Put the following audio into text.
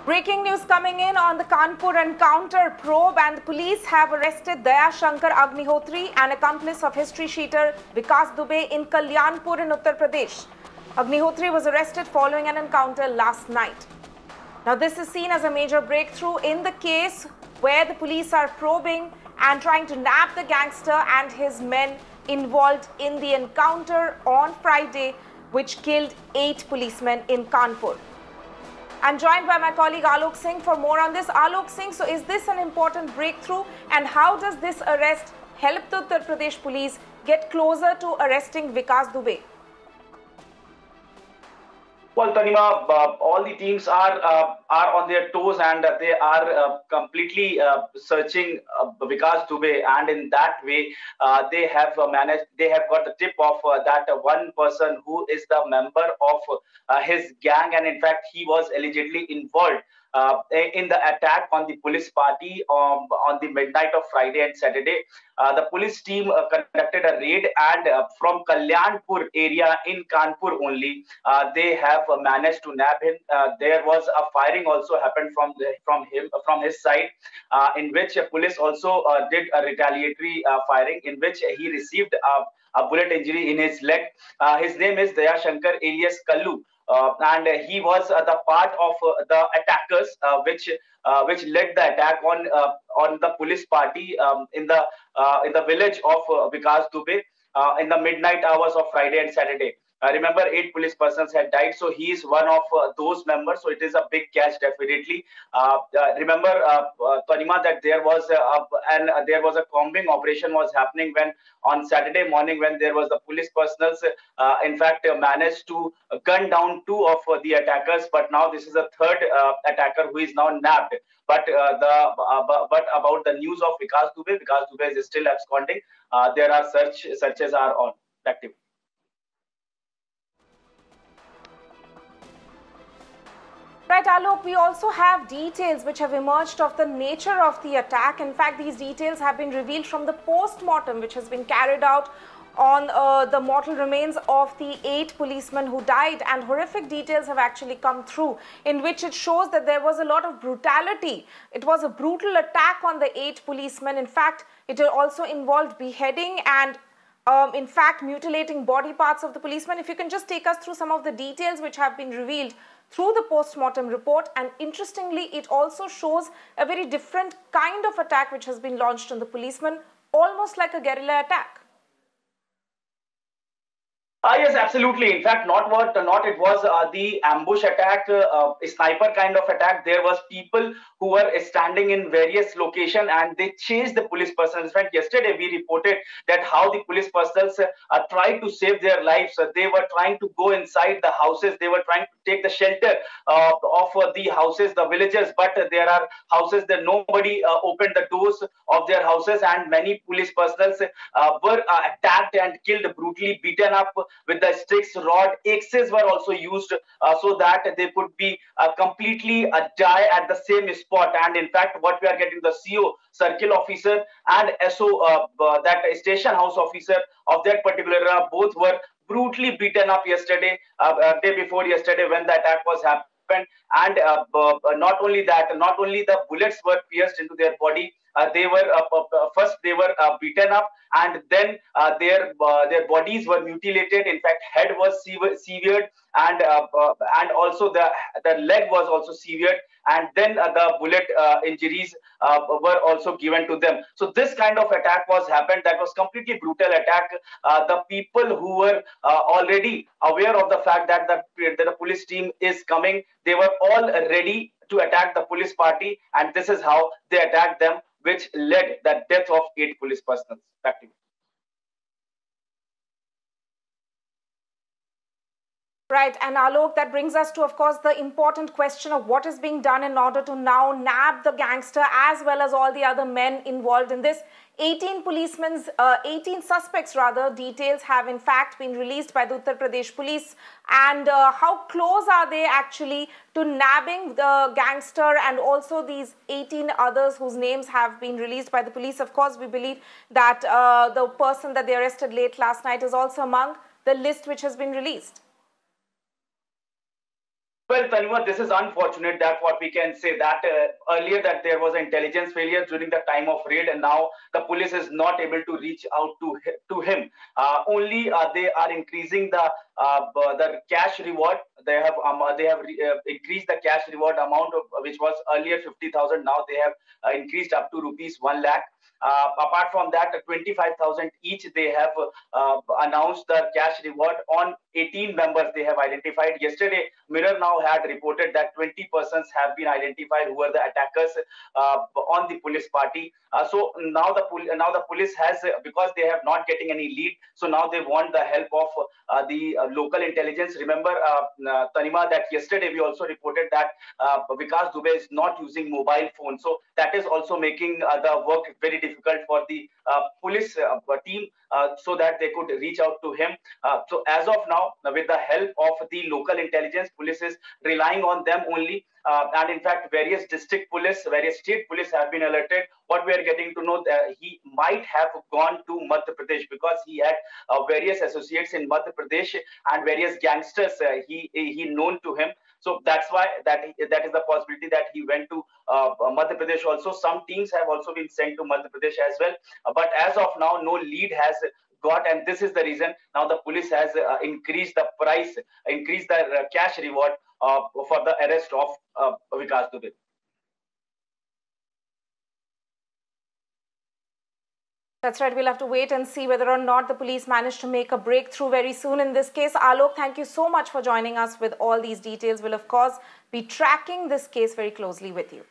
Breaking news coming in on the Kanpur encounter probe, and the police have arrested Daya Shankar Agnihotri, an accomplice of history sheeter Vikas Dubey in Kalyanpur in Uttar Pradesh. Agnihotri was arrested following an encounter last night. Now, this is seen as a major breakthrough in the case where the police are probing and trying to nab the gangster and his men involved in the encounter on Friday, which killed 8 policemen in Kanpur. I'm joined by my colleague Alok Singh for more on this. Alok Singh, so is this an important breakthrough, and how does this arrest help the Uttar Pradesh police get closer to arresting Vikas Dubey? Well, Tanima, all the teams are on their toes, and they are completely searching Vikas Dubey, and in that way, they have managed. They have got the tip of that one person who is the member of his gang, and in fact, he was allegedly involved in the attack on the police party on the midnight of Friday and Saturday. The police team conducted a raid, and from Kalyanpur area in Kanpur only, they have managed to nab him. There was a firing also happened from his side, in which police also did a retaliatory firing, in which he received a bullet injury in his leg. His name is Daya Shankar alias Kallu. And he was the part of the attackers, which led the attack on the police party in the village of Vikas Dubey in the midnight hours of Friday and Saturday. Remember, 8 police persons had died, so he is one of those members. So it is a big catch, definitely. Remember, Tanima, that there was a combing operation was happening when on Saturday morning, when there was the police personals, in fact, managed to gun down 2 of the attackers. But now this is a third attacker who is now nabbed. But but about the news of Vikas Dubey is still absconding. There are searches are on active. Right, Alok, we also have details which have emerged of the nature of the attack. In fact, these details have been revealed from the post-mortem which has been carried out on the mortal remains of the 8 policemen who died, and horrific details have actually come through in which it shows that there was a lot of brutality. It was a brutal attack on the 8 policemen. In fact, it also involved beheading and in fact mutilating body parts of the policemen. If you can just take us through some of the details which have been revealed through the post-mortem report. And interestingly, it also shows a very different kind of attack which has been launched on the policemen, almost like a guerrilla attack. Yes, absolutely. In fact, not it was the ambush attack, sniper kind of attack. There was people who were standing in various locations, and they chased the police personnel. In fact, yesterday we reported that how the police personnel tried to save their lives. They were trying to go inside the houses. They were trying to take the shelter of the houses, the villages. But there are houses that nobody opened the doors of their houses, and many police personnel were attacked and killed, brutally beaten up with the sticks, rod, axes were also used so that they could be completely die at the same spot. And in fact, what we are getting, the CO, circle officer, and SO, that station house officer of that particular both were brutally beaten up yesterday, day before yesterday, when the attack was happened. And not only that, not only the bullets were pierced into their body, they were first they were beaten up, and then their bodies were mutilated. In fact, head was severed, and also the leg was also severed, and then the bullet injuries were also given to them. So this kind of attack was happened. That was completely brutal attack. The people who were already aware of the fact that the police team is coming, they were all ready to attack the police party, and this is how they attacked them, which led the death of 8 police personnel. Back to you. Right, and Alok, that brings us to, of course, the important question of what is being done in order to now nab the gangster as well as all the other men involved in this. 18 suspects rather, details have in fact been released by the Uttar Pradesh police. And how close are they actually to nabbing the gangster and also these 18 others whose names have been released by the police? Of course, we believe that the person that they arrested late last night is also among the list which has been released. Well, Tanima, this is unfortunate. That what we can say that earlier that there was intelligence failure during the time of raid, and now the police is not able to reach out to him. Only they are increasing the cash reward. They have increased the cash reward amount of, which was earlier 50,000. Now they have increased up to rupees 1 lakh. Apart from that, 25,000 each. They have announced the cash reward on 18 members they have identified. Yesterday, Mirror Now had reported that 20 persons have been identified who were the attackers on the police party. So now the police has, because they have not getting any lead, so now they want the help of the local intelligence. Remember, Tanima, that yesterday we also reported that Vikas Dubey is not using mobile phone, so that is also making the work very difficult for the police team, so that they could reach out to him. So as of now, with the help of the local intelligence, police is relying on them only. And in fact, various district police, various state police have been alerted. What we are getting to know that he might have gone to Madhya Pradesh because he had various associates in Madhya Pradesh and various gangsters he known to him. So that's why that is the possibility that he went to Madhya Pradesh also. Some teams have also been sent to Madhya Pradesh as well. But as of now, no lead has got, and this is the reason now the police has increased the price, increased the cash reward for the arrest of Vikas Dubey. That's right. We'll have to wait and see whether or not the police manage to make a breakthrough very soon in this case. Alok, thank you so much for joining us with all these details. We'll, of course, be tracking this case very closely with you.